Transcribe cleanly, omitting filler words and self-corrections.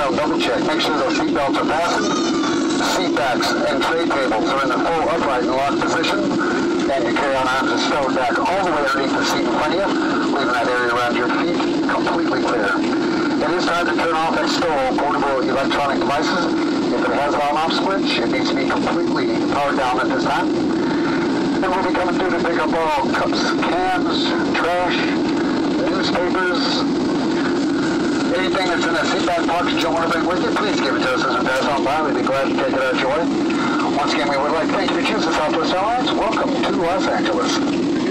seatbelt double check. Make sure those seatbelts are fastened. Seat backs and tray tables are in the full upright and locked position. And your carry-on arms are stowed back all the way underneath the seat in front of you, leaving that area around your feet completely clear. It is time to turn off and stow portable electronic devices. If it has an on-off switch, it needs to be completely powered down at this time. And we'll be coming through to pick up all cups, cans, trash, newspapers, anything that's in a seat back box you don't want to bring with you, please give it to us as we pass on by. We'd be glad to take it out your way. Once again, we would like to thank you for choosing Southwest Airlines. Welcome to Los Angeles.